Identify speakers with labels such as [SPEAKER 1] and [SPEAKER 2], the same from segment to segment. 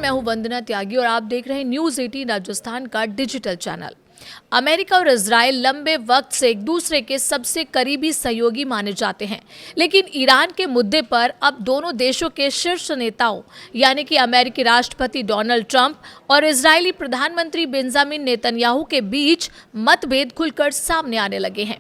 [SPEAKER 1] मैं हूं वंदना त्यागी और आप देख रहे हैं न्यूज़ 18 राजस्थान का डिजिटल चैनल। अमेरिका और इजराइल लंबे वक्त से एक दूसरे के सबसे करीबी सहयोगी माने जाते हैं, लेकिन ईरान के मुद्दे पर अब दोनों देशों के शीर्ष नेताओं यानी कि अमेरिकी राष्ट्रपति डोनाल्ड ट्रंप और इजरायली प्रधानमंत्री बेंजामिन नेतन्याहू के बीच मतभेद खुलकर सामने आने लगे हैं।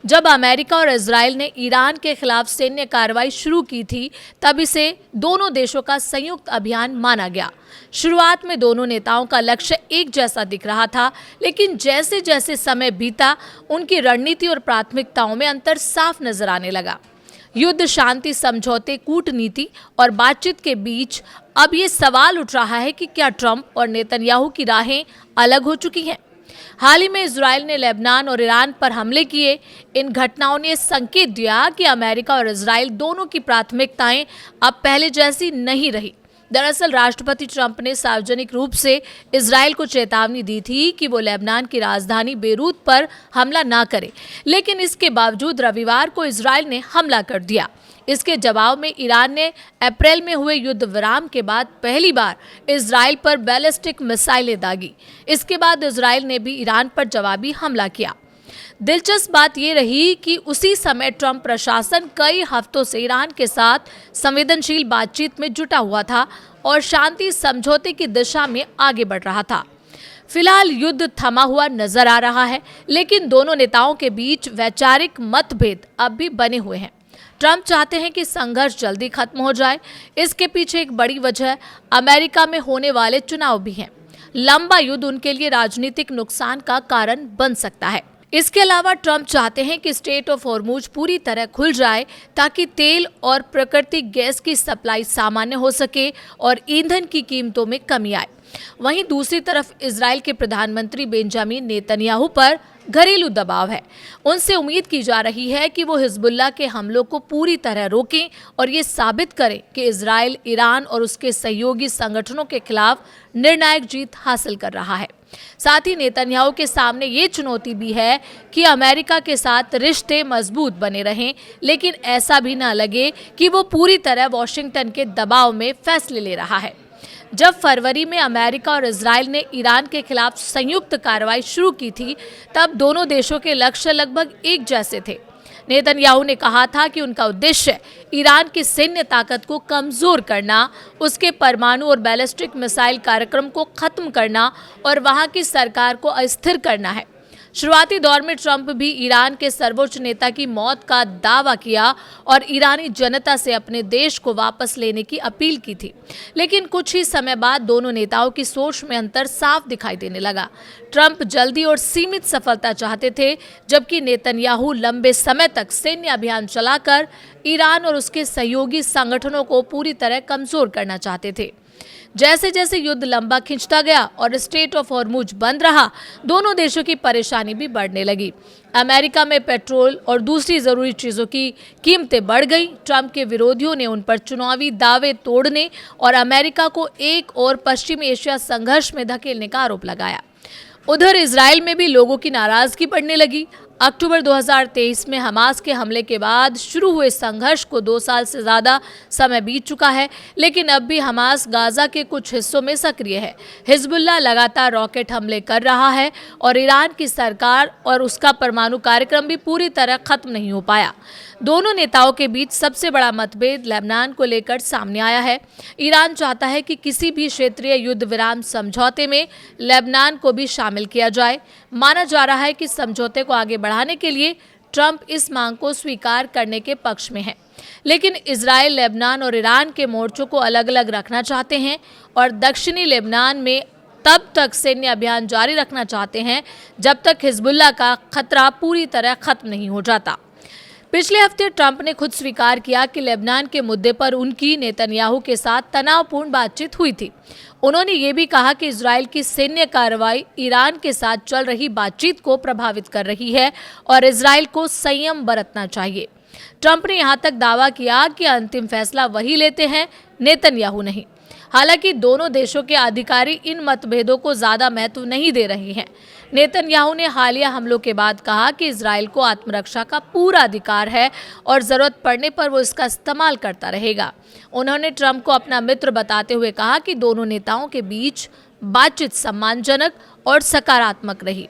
[SPEAKER 1] जब अमेरिका और इजराइल ने ईरान के खिलाफ सैन्य कार्रवाई शुरू की थी, तब इसे दोनों देशों का संयुक्त अभियान माना गया। शुरुआत में दोनों नेताओं का लक्ष्य एक जैसा दिख रहा था, लेकिन जैसे जैसे समय बीता, उनकी रणनीति और प्राथमिकताओं में अंतर साफ नजर आने लगा। युद्ध, शांति समझौते, कूटनीति और बातचीत के बीच अब ये सवाल उठ रहा है कि क्या ट्रंप और नेतन्याहू की राहें अलग हो चुकी हैं। हाल ही में इजराइल ने लेबनान और ईरान पर हमले किए। इन घटनाओं ने संकेत दिया कि अमेरिका और इजराइल दोनों की प्राथमिकताएं अब पहले जैसी नहीं रही। दरअसल राष्ट्रपति ट्रंप ने सार्वजनिक रूप से इजराइल को चेतावनी दी थी कि वो लेबनान की राजधानी बेरूत पर हमला ना करे, लेकिन इसके बावजूद रविवार को इजराइल ने हमला कर दिया। इसके जवाब में ईरान ने अप्रैल में हुए युद्ध विराम के बाद पहली बार इजराइल पर बैलिस्टिक मिसाइलें दागी। इसके बाद इजराइल ने भी ईरान पर जवाबी हमला किया। दिलचस्प बात यह रही कि उसी समय ट्रंप प्रशासन कई हफ्तों से ईरान के साथ संवेदनशील बातचीत में जुटा हुआ था और शांति समझौते की दिशा में आगे बढ़ रहा था। फिलहाल युद्ध थमा हुआ नजर आ रहा है, लेकिन दोनों नेताओं के बीच वैचारिक मतभेद अब भी बने हुए हैं। ट्रंप चाहते हैं कि संघर्ष जल्दी खत्म हो जाए। इसके पीछे एक बड़ी वजह अमेरिका में होने वाले चुनाव भी हैं। लंबा युद्ध उनके लिए राजनीतिक नुकसान का कारण बन सकता है। इसके अलावा ट्रंप चाहते हैं कि स्ट्रेट ऑफ हॉर्मुज पूरी तरह खुल जाए ताकि तेल और प्राकृतिक गैस की सप्लाई सामान्य हो सके और ईंधन की कीमतों में कमी आए। वहीं दूसरी तरफ इजराइल के प्रधानमंत्री बेंजामिन नेतन्याहू पर घरेलू दबाव है। उनसे उम्मीद की जा रही है कि वो हिजबुल्लाह के हमलों को पूरी तरह रोकें और ये साबित करें कि इजराइल ईरान और उसके सहयोगी संगठनों के खिलाफ निर्णायक जीत हासिल कर रहा है। साथ ही नेतन्याहू के सामने ये चुनौती भी है कि अमेरिका के साथ रिश्ते मजबूत बने रहें, लेकिन ऐसा भी ना लगे कि वो पूरी तरह वॉशिंगटन के दबाव में फैसले ले रहा है। जब फरवरी में अमेरिका और इजराइल ने ईरान के खिलाफ संयुक्त कार्रवाई शुरू की थी, तब दोनों देशों के लक्ष्य लगभग एक जैसे थे। नेतन्याहू ने कहा था कि उनका उद्देश्य ईरान की सैन्य ताकत को कमजोर करना, उसके परमाणु और बैलिस्टिक मिसाइल कार्यक्रम को खत्म करना और वहां की सरकार को अस्थिर करना है। शुरुआती दौर में ट्रंप भी ईरान के सर्वोच्च नेता की मौत का दावा किया और ईरानी जनता से अपने देश को वापस लेने की अपील की थी, लेकिन कुछ ही समय बाद दोनों नेताओं की सोच में अंतर साफ दिखाई देने लगा। ट्रंप जल्दी और सीमित सफलता चाहते थे, जबकि नेतन्याहू लंबे समय तक सैन्य अभियान चलाकर ईरान और उसके सहयोगी संगठनों को पूरी तरह कमजोर करना चाहते थे। जैसे जैसे युद्ध लंबा खिंचता गया और स्ट्रेट ऑफ हॉर्मुज बंद रहा, दोनों देशों की परेशानी भी बढ़ने लगी। अमेरिका में पेट्रोल और दूसरी जरूरी चीजों की कीमतें बढ़ गई। ट्रंप के विरोधियों ने उन पर चुनावी दावे तोड़ने और अमेरिका को एक और पश्चिमी एशिया संघर्ष में धकेलने का आरोप लगाया। उधर इजराइल में भी लोगों की नाराजगी बढ़ने लगी। अक्टूबर 2023 में हमास के हमले के बाद शुरू हुए संघर्ष को 2 साल से ज़्यादा समय बीत चुका है, लेकिन अब भी हमास गाजा के कुछ हिस्सों में सक्रिय है। हिजबुल्लाह लगातार रॉकेट हमले कर रहा है और ईरान की सरकार और उसका परमाणु कार्यक्रम भी पूरी तरह खत्म नहीं हो पाया। दोनों नेताओं के बीच सबसे बड़ा मतभेद लेबनान को लेकर सामने आया है। ईरान चाहता है कि किसी भी क्षेत्रीय युद्ध विराम समझौते में लेबनान को भी शामिल किया जाए। माना जा रहा है कि समझौते को आगे बढ़ाने के लिए ट्रंप इस मांग को स्वीकार करने के पक्ष में है, लेकिन इजराइल, लेबनान और ईरान के मोर्चों को अलग अलग रखना चाहते हैं और दक्षिणी लेबनान में तब तक सैन्य अभियान जारी रखना चाहते हैं जब तक हिजबुल्लाह का खतरा पूरी तरह खत्म नहीं हो जाता। पिछले हफ्ते ट्रंप ने खुद स्वीकार किया कि लेबनान के मुद्दे पर उनकी नेतन्याहू के साथ तनावपूर्ण बातचीत हुई थी। उन्होंने ये भी कहा कि इजराइल की सैन्य कार्रवाई ईरान के साथ चल रही बातचीत को प्रभावित कर रही है और इजराइल को संयम बरतना चाहिए। ट्रंप ने यहाँ तक दावा किया कि अंतिम फैसला वही लेते हैं, नेतन्याहू नहीं। हालांकि दोनों देशों के अधिकारी इन मतभेदों को ज्यादा महत्व नहीं दे रहे हैं। नेतन्याहू ने हालिया हमलों के बाद कहा कि इजराइल को आत्मरक्षा का पूरा अधिकार है और जरूरत पड़ने पर वो इसका इस्तेमाल करता रहेगा। उन्होंने ट्रंप को अपना मित्र बताते हुए कहा कि दोनों नेताओं के बीच बातचीत सम्मानजनक और सकारात्मक रही।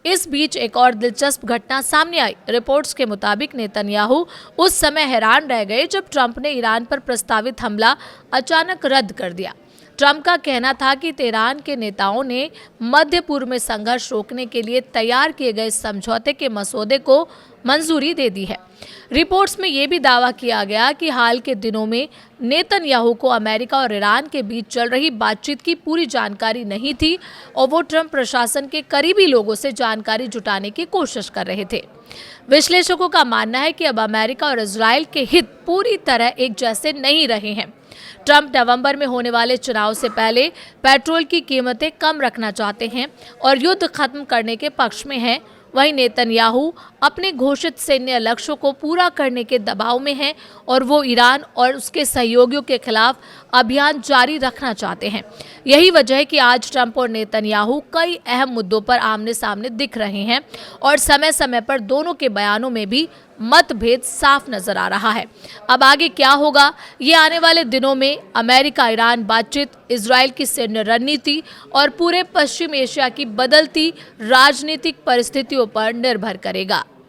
[SPEAKER 1] इस बीच एक और दिलचस्प घटना सामने आई। रिपोर्ट्स के मुताबिक नेतन्याहू उस समय हैरान रह गए जब ट्रंप ने ईरान पर प्रस्तावित हमला अचानक रद्द कर दिया। ट्रंप का कहना था कि तेहरान के नेताओं ने मध्य पूर्व में संघर्ष रोकने के लिए तैयार किए गए समझौते के मसौदे को मंजूरी दे दी है। रिपोर्ट्स में यह भी दावा किया गया कि हाल के दिनों में नेतन्याहू को अमेरिका और ईरान के बीच चल रही बातचीत की पूरी जानकारी नहीं थी और वो ट्रंप प्रशासन के करीबी लोगों से जानकारी जुटाने की कोशिश कर रहे थे। विश्लेषकों का मानना है कि अब अमेरिका और इजराइल के हित पूरी तरह एक जैसे नहीं रहे हैं। ट्रंप नवंबर में होने वाले चुनाव से पहले पेट्रोल की कीमतें कम रखना चाहते हैं और युद्ध खत्म करने के पक्ष में हैं। वहीं नेतन्याहू अपने घोषित सैन्य लक्ष्यों को पूरा करने के दबाव में हैं और वो ईरान और उसके सहयोगियों के खिलाफ अभियान जारी रखना चाहते हैं। यही वजह है कि आज ट्रंप और नेतन्याहू कई अहम मुद्दों पर आमने सामने दिख रहे हैं और समय समय पर दोनों के बयानों में भी मतभेद साफ नजर आ रहा है। अब आगे क्या होगा, ये आने वाले दिनों में अमेरिका ईरान बातचीत, इजराइल की सैन्य रणनीति और पूरे पश्चिम एशिया की बदलती राजनीतिक परिस्थितियों पर निर्भर करेगा।